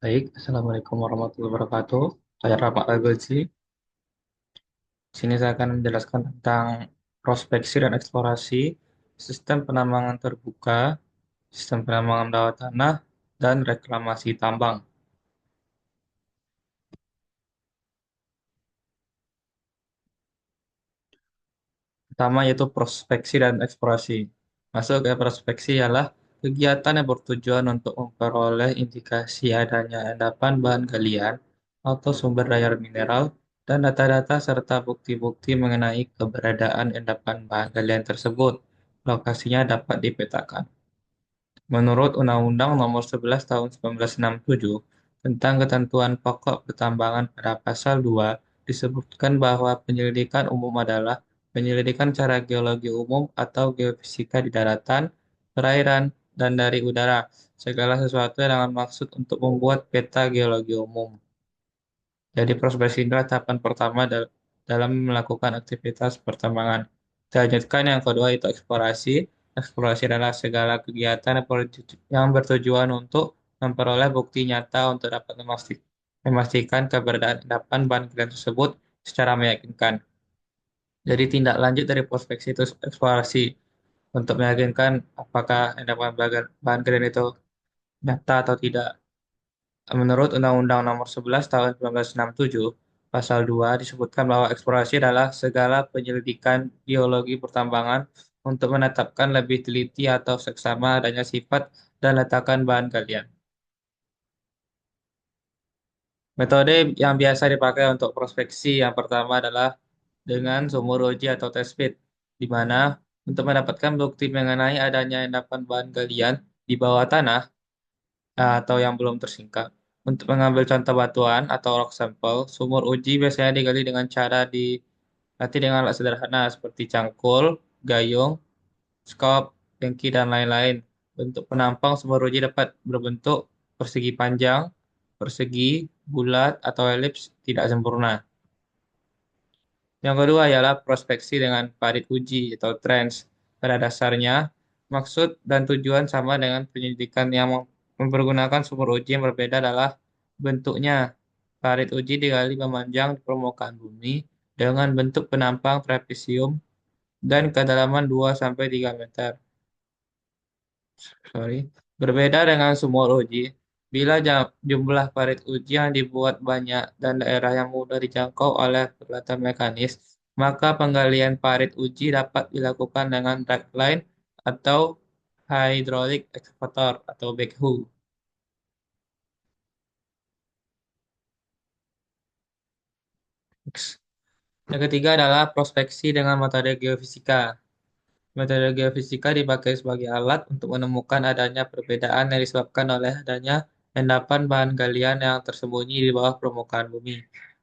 Baik, Assalamualaikum warahmatullahi wabarakatuh. Saya Rahmat Al-Ghazi. Di sini saya akan menjelaskan tentang prospeksi dan eksplorasi, sistem penambangan terbuka, sistem penambangan bawah tanah, dan reklamasi tambang. Pertama yaitu prospeksi dan eksplorasi. Masuk ke prospeksi ialah kegiatan yang bertujuan untuk memperoleh indikasi adanya endapan bahan galian atau sumber daya mineral dan data-data serta bukti-bukti mengenai keberadaan endapan bahan galian tersebut. Lokasinya dapat dipetakan. Menurut Undang-Undang Nomor 11 Tahun 1967 tentang Ketentuan Pokok Pertambangan pada Pasal 2 disebutkan bahwa penyelidikan umum adalah penyelidikan secara geologi umum atau geofisika di daratan, perairan, dan dari udara, segala sesuatu dengan maksud untuk membuat peta geologi umum. Jadi prospeksi adalah tahapan pertama dalam melakukan aktivitas pertambangan. Selanjutkan yang kedua itu eksplorasi. Eksplorasi adalah segala kegiatan yang bertujuan untuk memperoleh bukti nyata untuk dapat memastikan keberadaan endapan bahan galian tersebut secara meyakinkan. Jadi tindak lanjut dari prospeksi itu eksplorasi untuk meyakinkan apakah endapan bahan galian itu nyata atau tidak. Menurut Undang-Undang Nomor 11 Tahun 1967, Pasal 2 disebutkan bahwa eksplorasi adalah segala penyelidikan geologi pertambangan untuk menetapkan lebih teliti atau seksama adanya sifat dan letakan bahan galian. Metode yang biasa dipakai untuk prospeksi yang pertama adalah dengan sumur uji atau test pit, di mana untuk mendapatkan bukti mengenai adanya endapan bahan galian di bawah tanah atau yang belum tersingkap. Untuk mengambil contoh batuan atau rock sample, sumur uji biasanya digali dengan cara dilatih dengan alat sederhana seperti cangkul, gayung, skop, dengki, dan lain-lain. Bentuk penampang sumur uji dapat berbentuk persegi panjang, persegi, bulat, atau elips tidak sempurna. Yang kedua ialah prospeksi dengan parit uji atau trench. Pada dasarnya, maksud dan tujuan sama dengan penyelidikan yang mempergunakan sumber uji yang berbeda adalah bentuknya. Parit uji digali memanjang di permukaan bumi dengan bentuk penampang trapesium dan kedalaman 2 sampai 3 meter. Sorry. Berbeda dengan sumur uji, bila jumlah parit uji yang dibuat banyak dan daerah yang mudah dijangkau oleh peralatan mekanis, maka penggalian parit uji dapat dilakukan dengan dragline atau hydraulic excavator atau backhoe. Yang ketiga adalah prospeksi dengan metode geofisika. Metode geofisika dipakai sebagai alat untuk menemukan adanya perbedaan yang disebabkan oleh adanya endapan bahan galian yang tersembunyi di bawah permukaan bumi.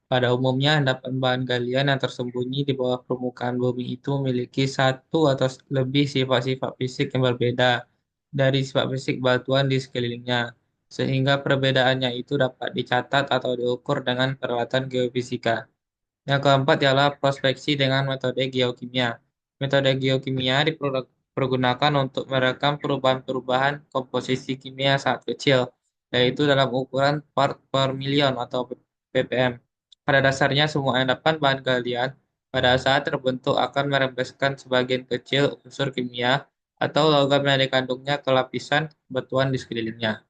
Pada umumnya, endapan bahan galian yang tersembunyi di bawah permukaan bumi itu memiliki satu atau lebih sifat-sifat fisik yang berbeda dari sifat fisik batuan di sekelilingnya, sehingga perbedaannya itu dapat dicatat atau diukur dengan peralatan geofisika. Yang keempat ialah prospeksi dengan metode geokimia. Metode geokimia dipergunakan untuk merekam perubahan-perubahan komposisi kimia sangat kecil, yaitu dalam ukuran part per million atau ppm. Pada dasarnya, semua endapan bahan galian pada saat terbentuk akan merembeskan sebagian kecil unsur kimia atau logam yang dikandungnya ke lapisan batuan di sekelilingnya.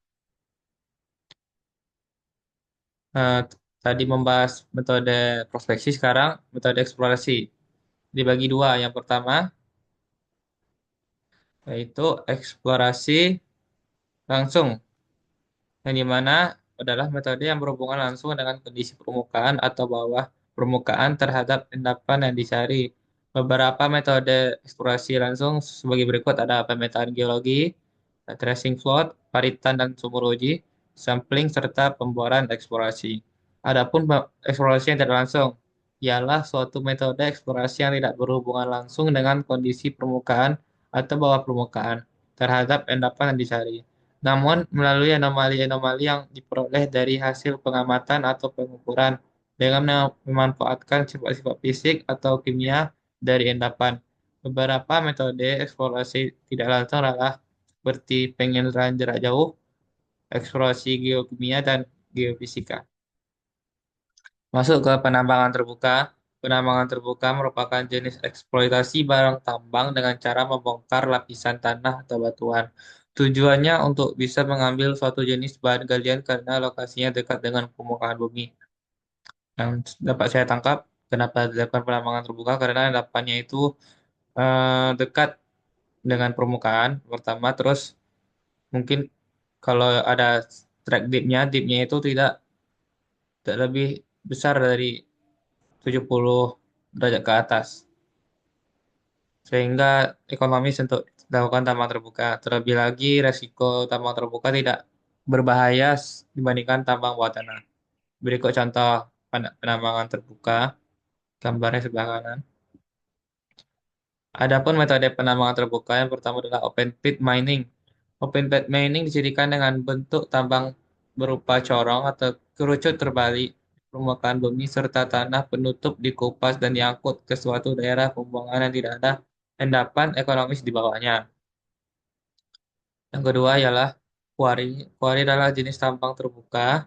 Eh, Tadi membahas metode prospeksi, sekarang metode eksplorasi. Dibagi dua. Yang pertama yaitu eksplorasi langsung, yang dimana adalah metode yang berhubungan langsung dengan kondisi permukaan atau bawah permukaan terhadap endapan yang dicari. Beberapa metode eksplorasi langsung sebagai berikut ada pemetaan geologi, tracing flood, paritan dan sumur uji, sampling serta pemboran eksplorasi. Adapun eksplorasi yang tidak langsung ialah suatu metode eksplorasi yang tidak berhubungan langsung dengan kondisi permukaan atau bawah permukaan terhadap endapan yang dicari, namun melalui anomali-anomali yang diperoleh dari hasil pengamatan atau pengukuran dengan memanfaatkan sifat-sifat fisik atau kimia dari endapan. Beberapa metode eksplorasi tidak langsung adalah seperti penginderaan jarak jauh, eksplorasi geokimia, dan geofisika. Masuk ke penambangan terbuka. Penambangan terbuka merupakan jenis eksploitasi barang tambang dengan cara membongkar lapisan tanah atau batuan. Tujuannya untuk bisa mengambil suatu jenis bahan galian karena lokasinya dekat dengan permukaan bumi. Yang dapat saya tangkap, kenapa dilakukan penambangan terbuka? Karena endapannya itu dekat dengan permukaan pertama, terus mungkin kalau ada track dipnya itu tidak lebih besar dari 70 derajat ke atas, sehingga ekonomis untuk dilakukan tambang terbuka. Terlebih lagi, resiko tambang terbuka tidak berbahaya dibandingkan tambang bawah tanah. Berikut contoh penambangan terbuka, gambarnya sebelah kanan. Adapun metode penambangan terbuka yang pertama adalah open pit mining. Open pit mining dijadikan dengan bentuk tambang berupa corong atau kerucut terbalik permukaan bumi serta tanah penutup dikupas dan diangkut ke suatu daerah pembuangan yang tidak ada endapan ekonomis di bawahnya. Yang kedua ialah quarry. Quarry adalah jenis tambang terbuka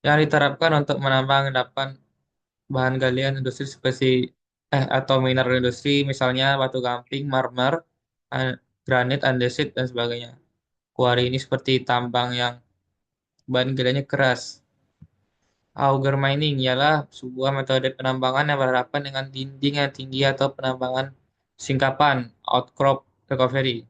yang diterapkan untuk menambang endapan bahan galian industri seperti atau mineral industri, misalnya batu gamping, marmer, an- granit, andesit, dan sebagainya. Kuari ini seperti tambang yang bahan galiannya keras. Auger mining ialah sebuah metode penambangan yang berhadapan dengan dinding yang tinggi atau penambangan singkapan, outcrop recovery.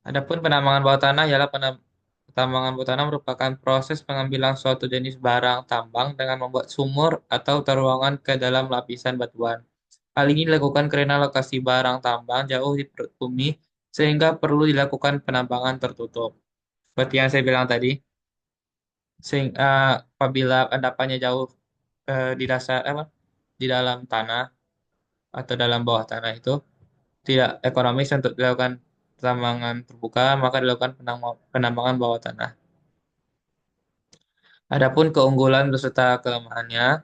Adapun penambangan bawah tanah ialah penambangan bawah tanah merupakan proses pengambilan suatu jenis barang tambang dengan membuat sumur atau terowongan ke dalam lapisan batuan. Hal ini dilakukan karena lokasi barang tambang jauh di perut bumi, sehingga perlu dilakukan penambangan tertutup. Seperti yang saya bilang tadi, sehingga apabila endapannya jauh di dasar di dalam tanah atau dalam bawah tanah itu tidak ekonomis untuk dilakukan penambangan terbuka, maka dilakukan penambangan bawah tanah. Adapun keunggulan beserta kelemahannya,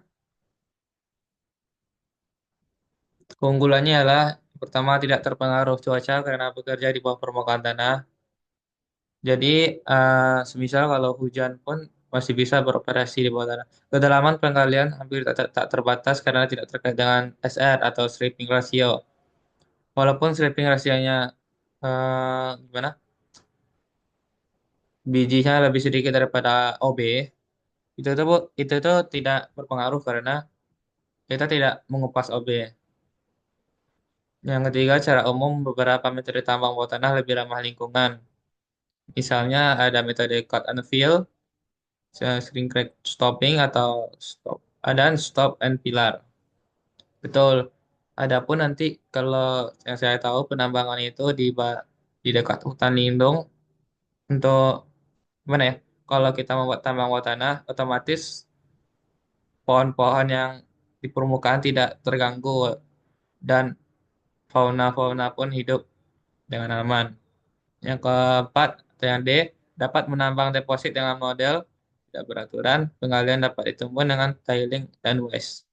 keunggulannya adalah pertama tidak terpengaruh cuaca karena bekerja di bawah permukaan tanah. Jadi, semisal kalau hujan pun masih bisa beroperasi di bawah tanah. Kedalaman penggalian hampir tak terbatas karena tidak terkait dengan SR atau stripping ratio. Walaupun stripping rasionya gimana? Bijinya lebih sedikit daripada OB, itu tuh tidak berpengaruh karena kita tidak mengupas OB. Yang ketiga, secara umum beberapa metode tambang bawah tanah lebih ramah lingkungan. Misalnya ada metode cut and fill, screen crack stopping atau stop, ada stop and pillar. Betul. Adapun nanti kalau yang saya tahu penambangan itu di dekat hutan lindung untuk gimana ya? Kalau kita membuat tambang bawah tanah, otomatis pohon-pohon yang di permukaan tidak terganggu dan fauna-fauna pun hidup dengan aman. Yang keempat, atau yang D, dapat menambang deposit dengan model tidak beraturan, penggalian dapat ditemukan dengan tiling dan waste.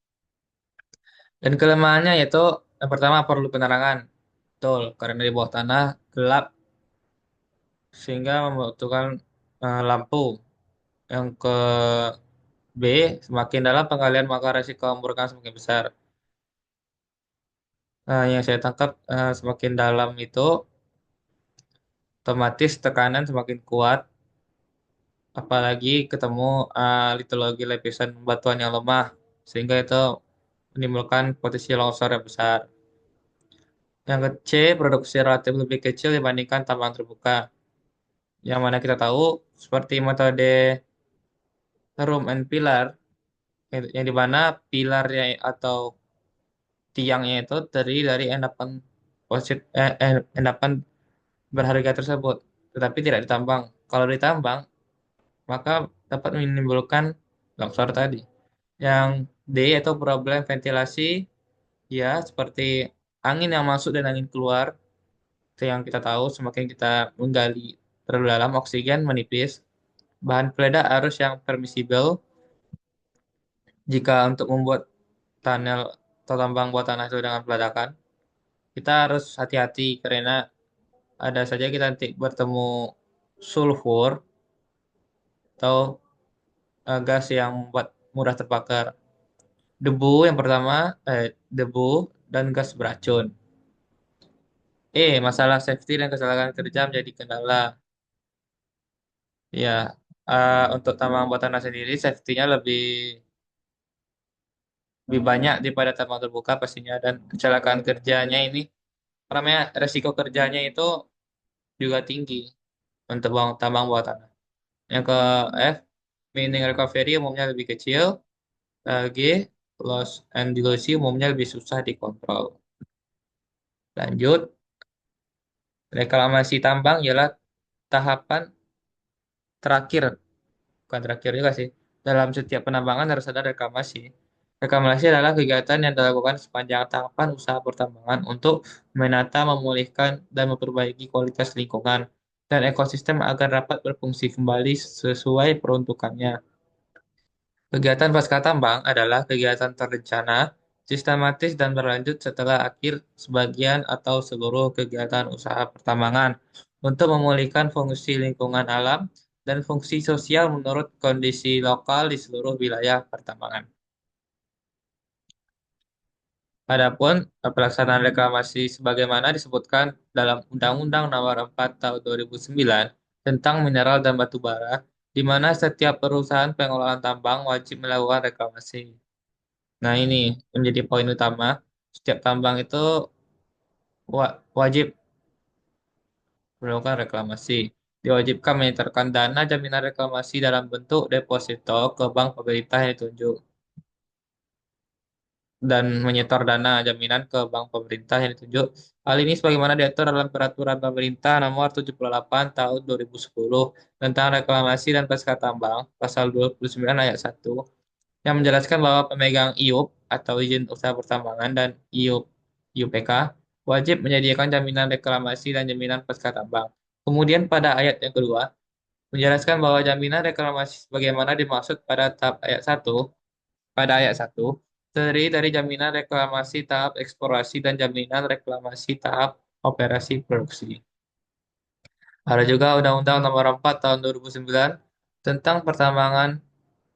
Dan kelemahannya yaitu yang pertama perlu penerangan. Betul, karena di bawah tanah gelap sehingga membutuhkan lampu. Yang ke B, semakin dalam penggalian maka resiko ambruknya semakin besar. Yang saya tangkap semakin dalam itu otomatis tekanan semakin kuat, apalagi ketemu litologi lapisan batuan yang lemah, sehingga itu menimbulkan potensi longsor yang besar. Yang ke C, produksi relatif lebih kecil dibandingkan tambang terbuka. Yang mana kita tahu seperti metode room and pillar, yang di mana pilarnya atau tiangnya itu terdiri dari endapan berharga tersebut, tetapi tidak ditambang. Kalau ditambang, maka dapat menimbulkan longsor tadi. Yang D yaitu problem ventilasi, ya seperti angin yang masuk dan angin keluar. Itu yang kita tahu, semakin kita menggali terlalu dalam, oksigen menipis. Bahan peledak arus yang permissible jika untuk membuat tunnel atau tambang bawah tanah itu dengan peledakan. Kita harus hati-hati karena ada saja kita nanti bertemu sulfur atau gas yang membuat mudah terbakar. Debu yang pertama, debu dan gas beracun. Masalah safety dan kecelakaan kerja menjadi kendala. Ya, untuk tambang bawah tanah sendiri, safety-nya lebih banyak daripada tambang terbuka pastinya. Dan kecelakaan kerjanya ini, namanya resiko kerjanya itu juga tinggi untuk tambang bawah tanah. Yang ke F, mining recovery umumnya lebih kecil. G, loss and dilusi umumnya lebih susah dikontrol. Lanjut, reklamasi tambang ialah tahapan terakhir, bukan terakhir juga sih. Dalam setiap penambangan harus ada reklamasi. Reklamasi adalah kegiatan yang dilakukan sepanjang tahapan usaha pertambangan untuk menata, memulihkan, dan memperbaiki kualitas lingkungan dan ekosistem agar dapat berfungsi kembali sesuai peruntukannya. Kegiatan pasca tambang adalah kegiatan terencana, sistematis, dan berlanjut setelah akhir sebagian atau seluruh kegiatan usaha pertambangan untuk memulihkan fungsi lingkungan alam dan fungsi sosial menurut kondisi lokal di seluruh wilayah pertambangan. Adapun pelaksanaan reklamasi sebagaimana disebutkan dalam Undang-Undang Nomor 4 Tahun 2009 tentang mineral dan batu bara, di mana setiap perusahaan pengelolaan tambang wajib melakukan reklamasi. Nah, ini yang menjadi poin utama. Setiap tambang itu wajib melakukan reklamasi. Diwajibkan menyetorkan dana jaminan reklamasi dalam bentuk deposito ke bank pemerintah yang ditunjuk dan menyetor dana jaminan ke bank pemerintah yang ditunjuk. Hal ini sebagaimana diatur dalam Peraturan Pemerintah Nomor 78 Tahun 2010 tentang reklamasi dan pasca tambang, Pasal 29 Ayat 1, yang menjelaskan bahwa pemegang IUP atau izin usaha pertambangan dan IUPK wajib menyediakan jaminan reklamasi dan jaminan pasca tambang. Kemudian pada ayat yang kedua, menjelaskan bahwa jaminan reklamasi sebagaimana dimaksud pada tahap ayat satu, pada ayat satu terdiri dari jaminan reklamasi tahap eksplorasi dan jaminan reklamasi tahap operasi produksi. Ada juga Undang-Undang Nomor 4 Tahun 2009 tentang pertambangan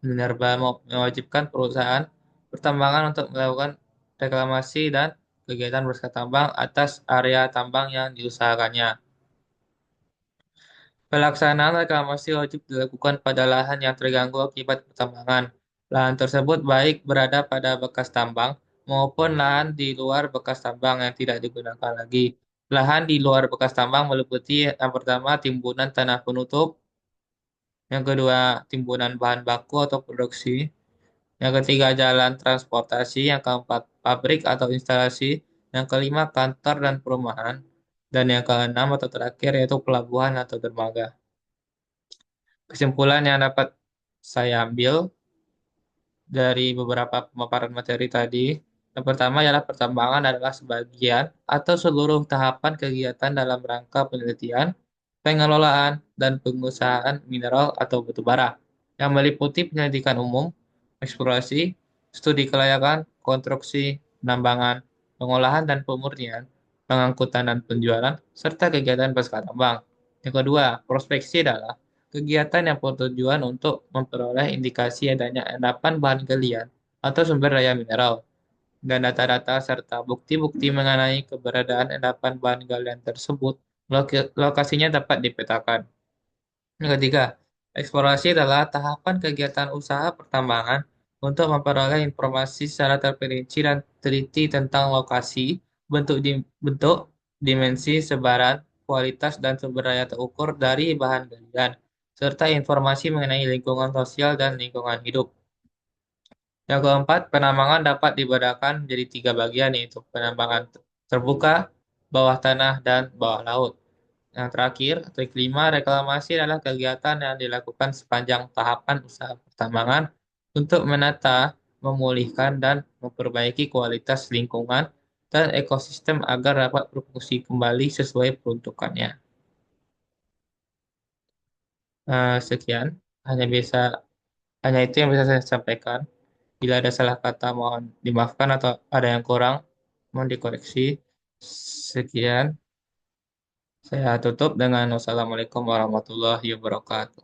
Minerba mewajibkan perusahaan pertambangan untuk melakukan reklamasi dan kegiatan bersih tambang atas area tambang yang diusahakannya. Pelaksanaan reklamasi wajib dilakukan pada lahan yang terganggu akibat pertambangan. Lahan tersebut baik berada pada bekas tambang maupun lahan di luar bekas tambang yang tidak digunakan lagi. Lahan di luar bekas tambang meliputi yang pertama timbunan tanah penutup, yang kedua timbunan bahan baku atau produksi, yang ketiga jalan transportasi, yang keempat pabrik atau instalasi, yang kelima kantor dan perumahan, dan yang keenam atau terakhir yaitu pelabuhan atau dermaga. Kesimpulan yang dapat saya ambil dari beberapa pemaparan materi tadi, yang pertama ialah pertambangan adalah sebagian atau seluruh tahapan kegiatan dalam rangka penelitian, pengelolaan, dan pengusahaan mineral atau batu bara, yang meliputi penyelidikan umum, eksplorasi, studi kelayakan, konstruksi, penambangan, pengolahan dan pemurnian, pengangkutan dan penjualan, serta kegiatan pasca tambang. Yang kedua, prospeksi adalah kegiatan yang bertujuan untuk memperoleh indikasi adanya endapan bahan galian atau sumber daya mineral dan data-data serta bukti-bukti mengenai keberadaan endapan bahan galian tersebut, lokasinya dapat dipetakan. Yang ketiga, eksplorasi adalah tahapan kegiatan usaha pertambangan untuk memperoleh informasi secara terperinci dan teliti tentang lokasi, bentuk, dimensi, sebaran, kualitas, dan sumber daya terukur dari bahan galian, serta informasi mengenai lingkungan sosial dan lingkungan hidup. Yang keempat, penambangan dapat dibedakan menjadi tiga bagian, yaitu penambangan terbuka, bawah tanah, dan bawah laut. Yang terakhir, atau yang kelima, reklamasi adalah kegiatan yang dilakukan sepanjang tahapan usaha pertambangan untuk menata, memulihkan, dan memperbaiki kualitas lingkungan dan ekosistem agar dapat berfungsi kembali sesuai peruntukannya. Sekian, hanya bisa hanya itu yang bisa saya sampaikan. Bila ada salah kata, mohon dimaafkan atau ada yang kurang, mohon dikoreksi. Sekian. Saya tutup dengan wassalamualaikum warahmatullahi wabarakatuh.